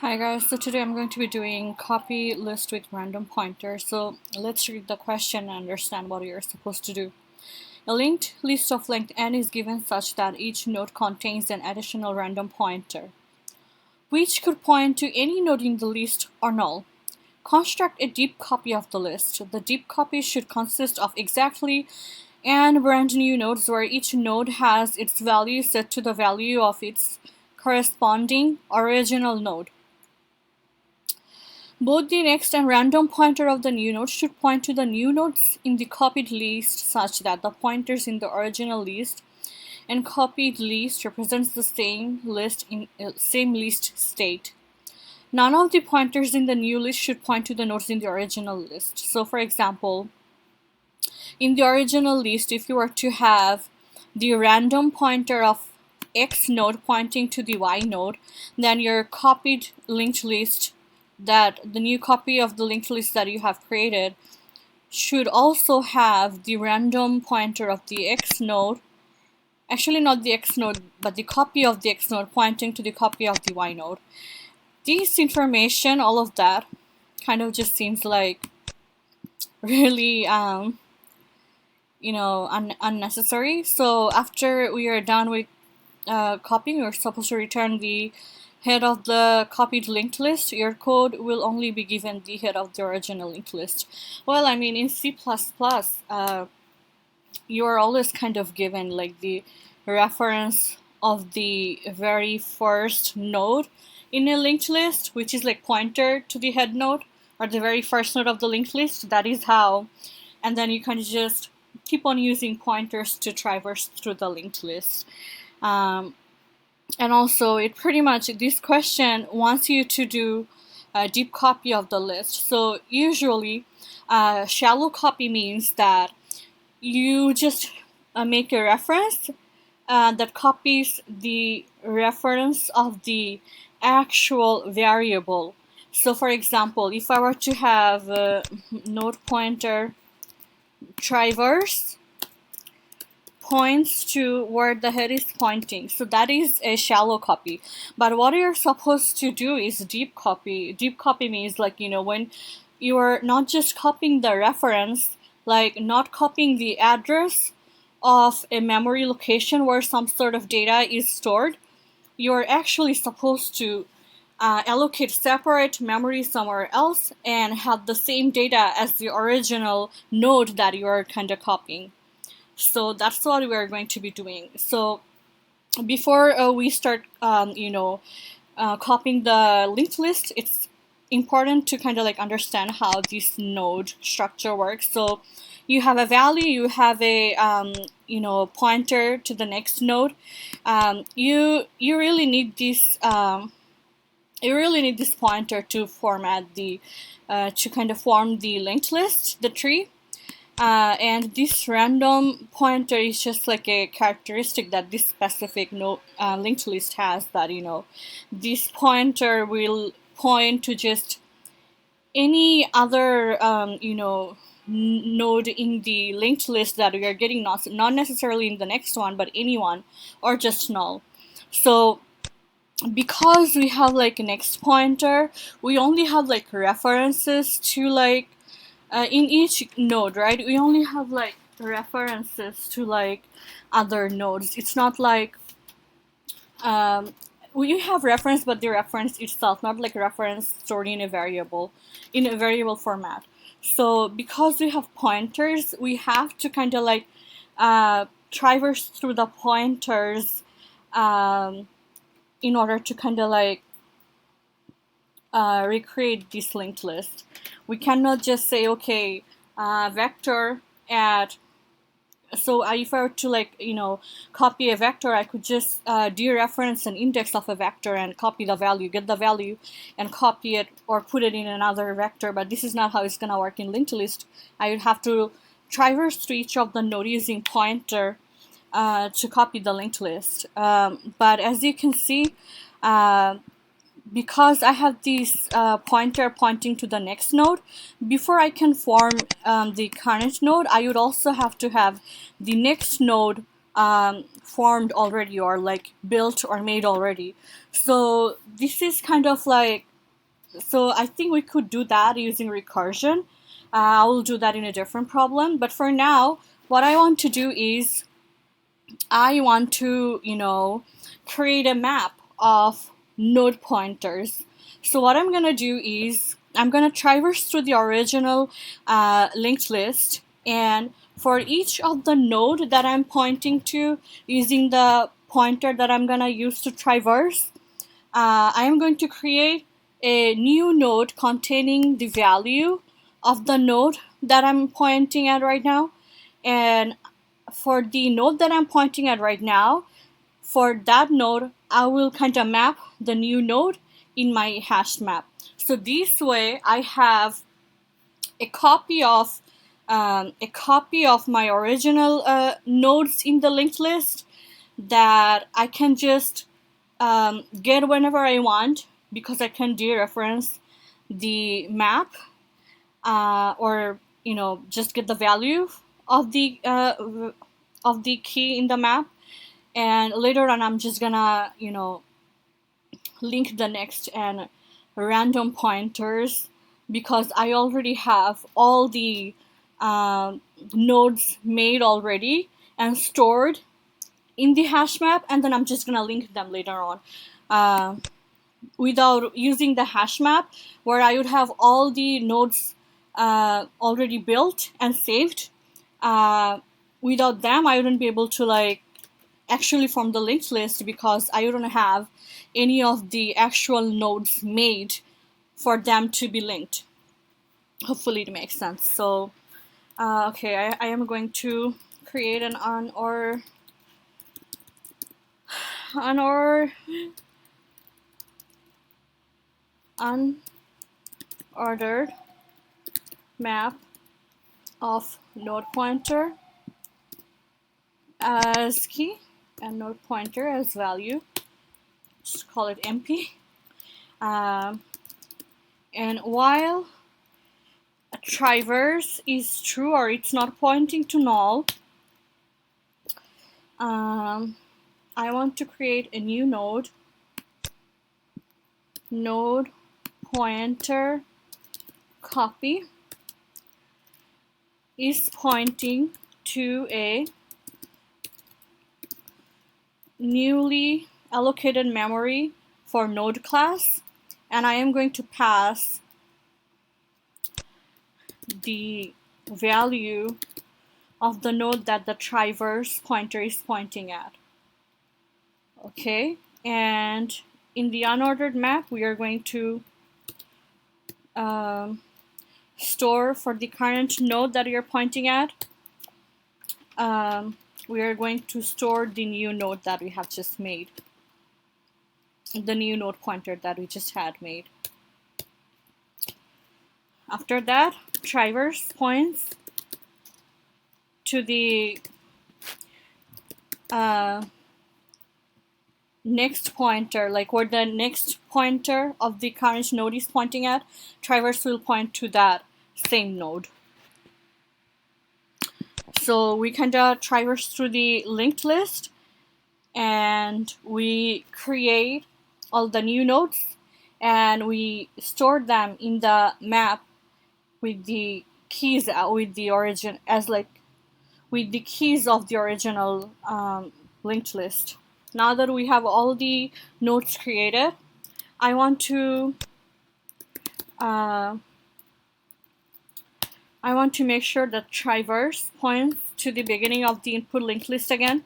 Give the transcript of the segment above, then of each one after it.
Hi guys, so today I'm going to be doing copy list with random pointers. So let's read the question and understand what you're supposed to do. A linked list of length n is given such that each node contains an additional random pointer, which could point to any node in the list or null. Construct a deep copy of the list. The deep copy should consist of exactly n brand new nodes where each node has its value set to the value of its corresponding original node. Both the next and random pointer of the new node should point to the new nodes in the copied list such that the pointers in the original list and copied list represents the same list state. None of the pointers in the new list should point to the nodes in the original list. So for example, in the original list, if you were to have the random pointer of X node pointing to the Y node, then your copied linked list, that the new copy of the linked list that you have created, should also have the random pointer of the X node, actually not the X node, but the copy of the X node pointing to the copy of the Y node. This information, all of that, kind of just seems like really unnecessary. So after we are done with copying, you're supposed to return the head of the copied linked list. Your code will only be given the head of the original linked list. Well, I mean, in C++, you are always kind of given like the reference of the very first node in a linked list, which is like pointer to the head node or the very first node of the linked list. That is how, and then you kind of just keep on using pointers to traverse through the linked list. And also, it pretty much, this question wants you to do a deep copy of the list. So usually, shallow copy means that you just make a reference that copies the reference of the actual variable. So for example, if I were to have a node pointer traverse points to where the head is pointing, so that is a shallow copy. But what you're supposed to do is deep copy. Deep copy means, like, when you're not just copying the reference, like not copying the address of a memory location where some sort of data is stored. You're actually supposed to allocate separate memory somewhere else and have the same data as the original node that you're kind of copying. So that's what we're going to be doing. So before we start, copying the linked list, it's important to kind of like understand how this node structure works. So you have a value, you have a pointer to the next node. You really need this. You really need this pointer to format the to kind of form the linked list, the tree. And this random pointer is just like a characteristic that this specific linked list has, that this pointer will point to just any other node in the linked list that we are getting, not necessarily in the next one, but anyone, or just null. So because we have like a next pointer, we only have like references to like in each node, right? We only have like references to like other nodes. It's not like we have reference, but the reference itself, not like reference stored in a variable format. So because we have pointers, we have to kind of like traverse through the pointers in order to kind of like recreate this linked list. We cannot just say, okay, vector at, so if I were to like copy a vector, I could just dereference an index of a vector and copy the value, get the value, and copy it or put it in another vector. But this is not how it's gonna work in linked list. I would have to traverse through each of the nodes using pointer to copy the linked list. But as you can see, because I have this pointer pointing to the next node, before I can form the current node, I would also have to have the next node formed already, or like built or made already. So this is kind of like So I think we could do that using recursion. I will do that in a different problem. But for now, what I want to do is I want to, create a map of node pointers. So what I'm going to do is I'm going to traverse through the original linked list, and for each of the node that I'm pointing to using the pointer that I'm going to use to traverse, I am going to create a new node containing the value of the node that I'm pointing at right now. And for the node that I'm pointing at right now, for that node, I will kind of map the new node in my hash map. So this way, I have a copy of my original nodes in the linked list that I can just get whenever I want, because I can dereference the map, or just get the value of the key in the map, and later on I'm just gonna link the next and random pointers, because I already have all the nodes made already and stored in the hash map, and then I'm just gonna link them later on without using the hash map, where I would have all the nodes already built and saved. Without them, I wouldn't be able to actually form the linked list, because I wouldn't have any of the actual nodes made for them to be linked. Hopefully it makes sense. So okay, I am going to create an unordered map of node pointer as key and node pointer as value. Just call it MP. And while a traverse is true, or it's not pointing to null, I want to create a new node pointer copy is pointing to a newly allocated memory for node class, and I am going to pass the value of the node that the traverse pointer is pointing at. Okay, and in the unordered map, we are going to store for the current node that we are pointing at. We are going to store the new node that we have just made, the new node pointer that we just had made. After that, traverse points to the next pointer, like where the next pointer of the current node is pointing at. Traverse will point to that same node. So we kind of traverse through the linked list, and we create all the new nodes, and we store them in the map with the keys with the origin with the keys of the original linked list. Now that we have all the nodes created, I want to make sure that traverse points to the beginning of the input linked list again,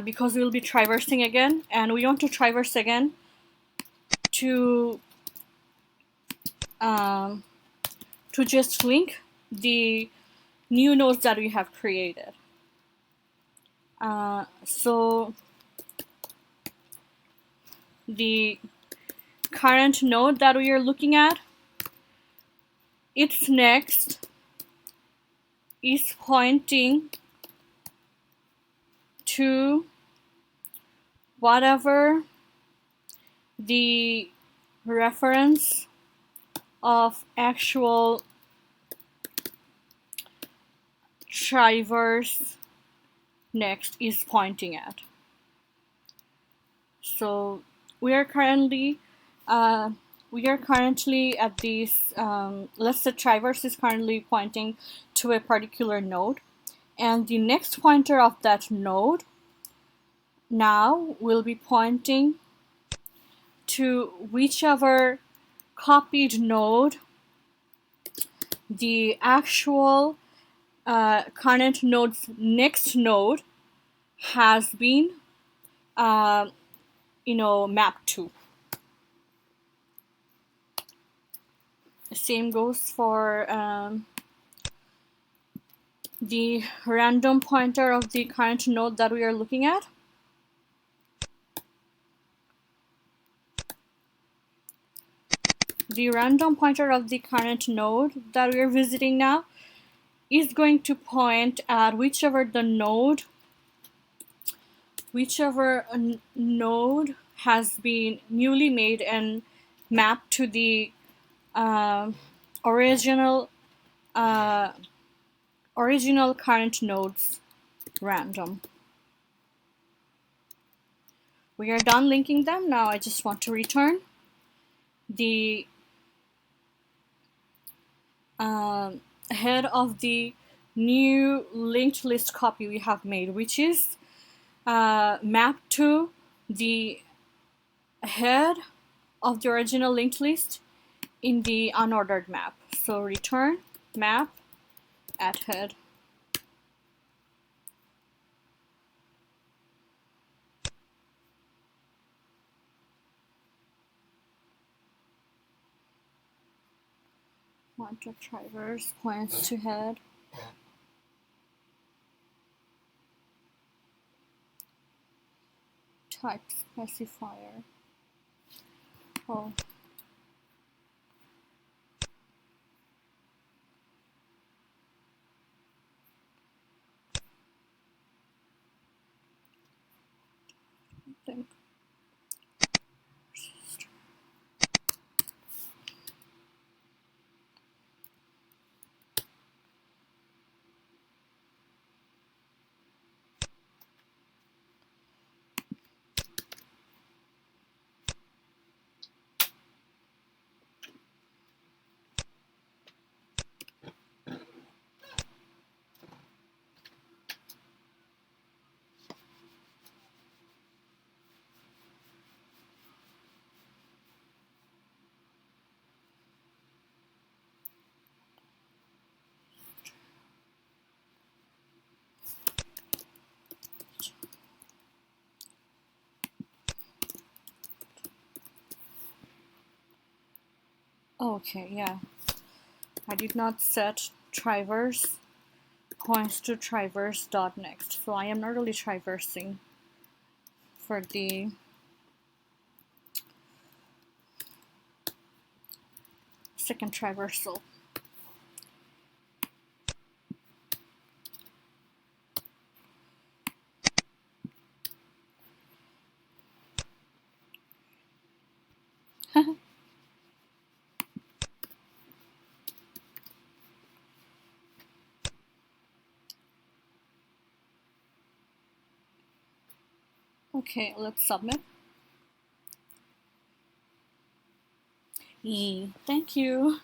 because we'll be traversing again, and we want to traverse again to just link the new nodes that we have created. So the current node that we are looking at, its next is pointing to whatever the reference of actual traverse next is pointing at. So we are currently we are currently at this, let's say traverse is currently pointing to a particular node, and the next pointer of that node now will be pointing to whichever copied node the actual current node's next node has been mapped to. The same goes for the random pointer of the current node that we are looking at. The random pointer of the current node that we are visiting now is going to point at whichever node has been newly made and mapped to the original current node's random. We are done linking them. Now I just want to return the head of the new linked list copy we have made, which is mapped to the head of the original linked list in the unordered map. So return map at head. Pointer traverse points to head. Type specifier. Oh. Think. Okay, yeah. I did not set traverse points to traverse.next, so I am not really traversing for the second traversal. Okay, let's submit. Thank you.